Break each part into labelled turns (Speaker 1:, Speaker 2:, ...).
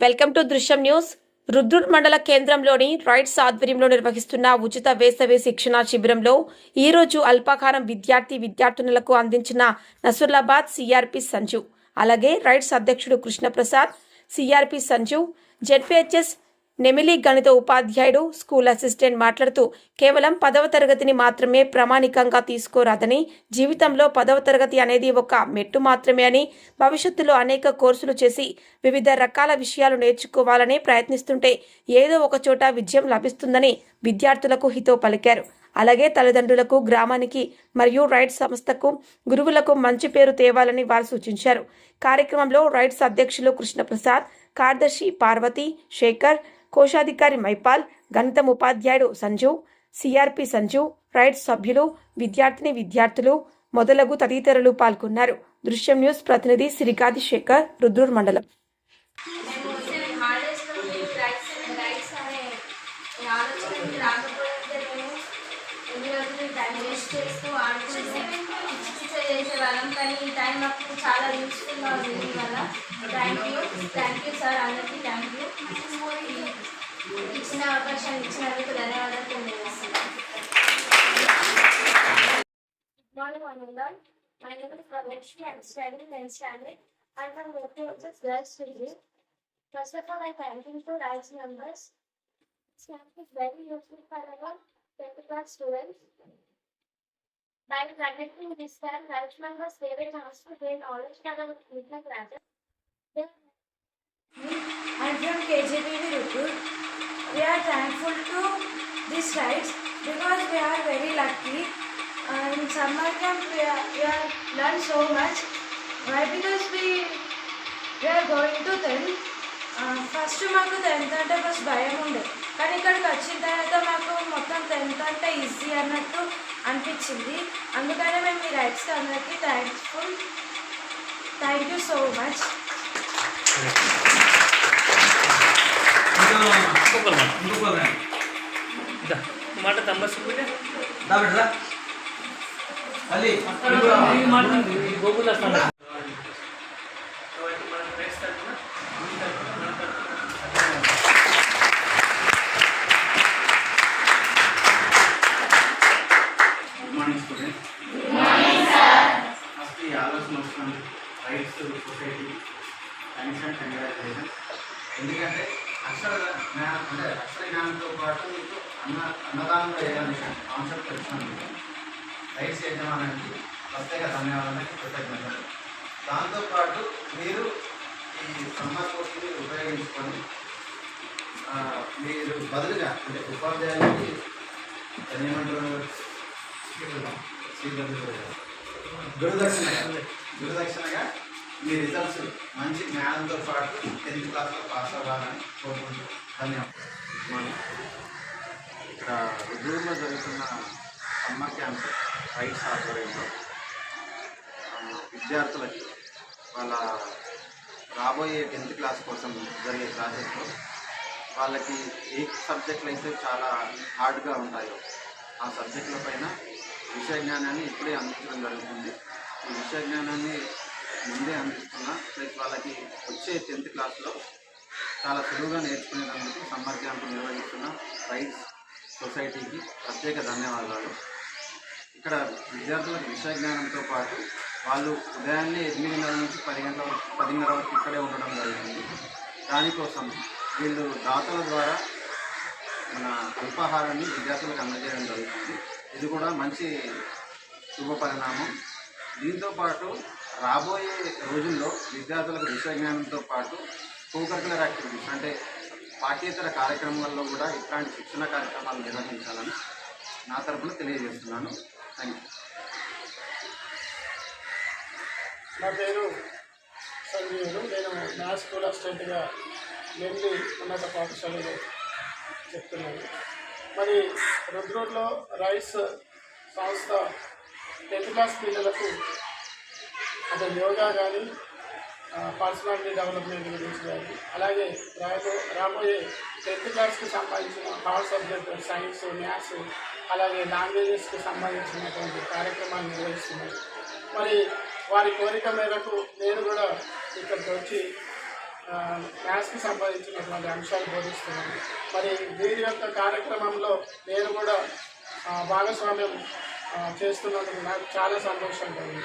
Speaker 1: Welcome to దృశ్యం news. Rudrur మండల కేంద్రంలోని రైట్స్ ఆధ్వర్యంలో నిర్వహిస్తున్న ఉచిత వేసవి శిక్షణ శిబిరంలో ఈరోజు అల్పాహారం విద్యార్థినులకు అందించిన నసరులాబాద్ సిఆర్పి సంజు, అలాగే రైట్స్ అధ్యక్షుడు కృష్ణప్రసాద్, సిఆర్పి సంజు, జెడ్పీహెచ్ఎస్ నెమిలి గణిత ఉపాధ్యాయుడు, స్కూల్ అసిస్టెంట్ మాట్లాడుతూ కేవలం 10వ తరగతిని మాత్రమే ప్రామాణికంగా తీసుకోరాదని, జీవితంలో 10వ తరగతి అనేది ఒక మెట్టు మాత్రమే అని, భవిష్యత్తులో అనేక కోర్సులు చేసి వివిధ రకాల విషయాలు నేర్చుకోవాలని ప్రయత్నిస్తుంటే ఏదో ఒక చోట విజయం లభిస్తుందని విద్యార్థులకు హితవు పలికారు. అలాగే తల్లిదండ్రులకు, గ్రామానికి మరియు రైట్స్ సంస్థకు, గురువులకు మంచి పేరు తేవాలని వారు సూచించారు. కార్యక్రమంలో రైట్స్ అధ్యక్షులు కృష్ణప్రసాద్, కార్యదర్శి పార్వతి, శేఖర్, కోశాధికారి మైపాల్, గణితం ఉపాధ్యాయుడు సంజు, సిఆర్పి సంజు, రైట్స్ సభ్యులు, విద్యార్థులు మొదలగు తదితరులు పాల్గొన్నారు. దృశ్యం న్యూస్ ప్రతినిధి సిరిగాది శేఖర్, రుద్రూర్ మండలం.
Speaker 2: కానీ ఈ టైం నాకు చాలా యూస్ఫుల్గా ఉంది వల్ల థ్యాంక్ యూ సార్, అందరికీ థ్యాంక్ యూ. ఇచ్చిన అవకాశాన్ని ఇచ్చినందుకు ధన్యవాదాలు తెలియజేస్తున్నాను. గుడ్ మార్నింగ్ అందరూ. My name is Praveshni. I am studying 10th standard. I am from Jyotir's Girls Degree. First of all, I thank you to rights members. This camp is very useful for our 10th class students. By conducting this camp, rights members gave a chance to gain knowledge for our future classes.
Speaker 3: I am from KJPV Rupur. We are thankful to this rights because we are very lucky. In summer camp we are learned so much. Why? Because we are going to 10th. First మాకు 10th అంటే first భయం ఉండే, కానీ ఇక్కడికి వచ్చిన తర్వాత మాకు మొత్తం 10th అంటే ఈజీ అన్నట్టు అనిపించింది. అందుకనే మేము మీ రైట్స్కి అందరికీ thankful. Thank you so much.
Speaker 4: మాట తమ్మసు గోగుల్
Speaker 5: ఫస్ట్ ఈ ఆలోచన వస్తుంది rights society thanks and congratulations. ఎందుకంటే అక్షర జ్ఞానంతో పాటు మీకు అన్నదానం చేయాలనే కాన్సెప్ట్ వచ్చినందుకు రైట్స్ యజమానికి ప్రత్యేక ధన్యవాదాలకి కృతజ్ఞతలు. దాంతోపాటు మీరు ఈ సమ్మర్ కోర్సుని ఉపయోగించుకొని మీరు బదులుగా అంటే ఉపాధ్యాయులకి ఏమంటారు గురుదక్షిణగా మీ రిజల్ట్స్ మంచి జ్ఞానంతో పాటు 10th క్లాస్లో పాస్ అవ్వాలని కోరుకుంటూ ధన్యవాదాలు. ఇక్కడ రుద్రూరులో జరుగుతున్న సమ్మర్ క్యాంప్ రైట్స్ ఆధ్వర్యంలో విద్యార్థులకి వాళ్ళ రాబోయే 10th క్లాస్ కోసం జరిగే క్లాసెస్లో వాళ్ళకి ఏ సబ్జెక్టులు అయితే చాలా హార్డ్గా ఉంటాయో ఆ సబ్జెక్టుల పైన విషయ జ్ఞానాన్ని ఇప్పుడే అందించడం జరుగుతుంది. ఈ విషయ జ్ఞానాన్ని ముందే అందిస్తున్నా ప్లస్ వాళ్ళకి వచ్చే 10th క్లాస్లో చాలా సులువుగా నేర్చుకునేందుకు సమ్మర్ క్యాంపు నిర్వహిస్తున్న రైట్స్ సొసైటీకి ప్రత్యేక ధన్యవాదాలు. ఇక్కడ విద్యార్థులకు విషయ జ్ఞానంతో పాటు వాళ్ళు ఉదయాన్నే 8:30 నుంచి 10:30 వరకు ఇక్కడే ఉండడం జరిగింది. దానికోసం వీళ్ళు దాతల ద్వారా మన అల్పాహారాన్ని విద్యార్థులకు అందజేయడం జరుగుతుంది. ఇది కూడా మంచి శుభ పరిణామం. దీంతోపాటు రాబోయే రోజుల్లో విద్యార్థులకు విషయ జ్ఞానంతో పాటు కోకరికులర్ యాక్టివిటీస్ అంటే పాఠ్యేతర కార్యక్రమాల్లో కూడా ఇట్లాంటి శిక్షణ కార్యక్రమాలు నిర్వహించాలని నా తరఫున తెలియజేస్తున్నాను. Thank you.
Speaker 6: నా పేరు సంజీవుడు. నేను మ్యాథ్స్ స్కూల్ అసిస్టెంట్గా నెల్లి ఉన్నత పాఠశాలలో చెప్తున్నాను. మరి రుద్రూర్లో రైస్ సంస్థ 10th క్లాస్ పిల్లలకు అంటే యోగా కానీ పర్సనాలిటీ డెవలప్మెంట్ గురించి కానీ అలాగే రాబోయే 10th క్లాస్కి సంబంధించిన హార్డ్ సబ్జెక్ట్ సైన్స్, మ్యాథ్స్ అలాగే లాంగ్వేజెస్కి సంబంధించినటువంటి కార్యక్రమాలు నిర్వహిస్తున్నారు. మరి వారి కోరిక మేరకు నేను కూడా ఇక్కడికి వచ్చి మ్యాథ్స్కి సంబంధించినటువంటి అంశాలు బోధిస్తున్నాను. మరి వీరి యొక్క కార్యక్రమంలో నేను కూడా భాగస్వామ్యం చేస్తున్నందుకు నాకు చాలా సంతోషంగా ఉంది.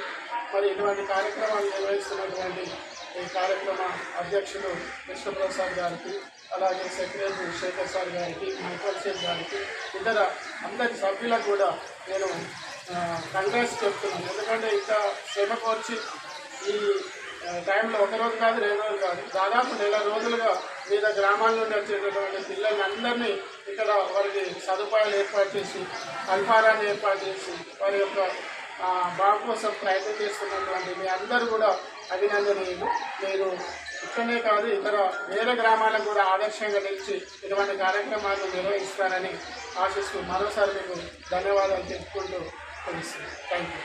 Speaker 6: మరి ఇటువంటి కార్యక్రమాలు నిర్వహిస్తున్నటువంటి ఈ కార్యక్రమ అధ్యక్షులు కృష్ణప్రసాద్ గారికి, అలాగే సెక్రటరీ శేఖర్ సార్ గారికి, మైకల్ సేన్ గారికి, ఇతర అందరి సభ్యులకు కూడా నేను కంగ్రాట్స్ చెప్తున్నాను. ఎందుకంటే ఇంత శ్రమ కోర్చి ఈ టైంలో ఒకరోజు కాదు, 2 రోజులు కాదు, దాదాపు 1 రోజులుగా వివిధ గ్రామాల నుండి వచ్చేటటువంటి పిల్లలందరినీ ఇక్కడ వారికి సదుపాయాలు ఏర్పాటు చేసి, అల్పారాన్ని ఏర్పాటు చేసి, వారి యొక్క బాగు కోసం ప్రయత్నం చేస్తున్నటువంటి మీ అందరూ కూడా అభినందనీయులు. మీరు ఇక్కడనే కాదు, ఇతర వేరే గ్రామాలకు కూడా ఆదర్శంగా నిలిచి ఇటువంటి కార్యక్రమాలను నిర్వహిస్తారని ఆశిస్తూ మరోసారి మీకు ధన్యవాదాలు చెప్పుకుంటూ తెలుస్తుంది. Thank you.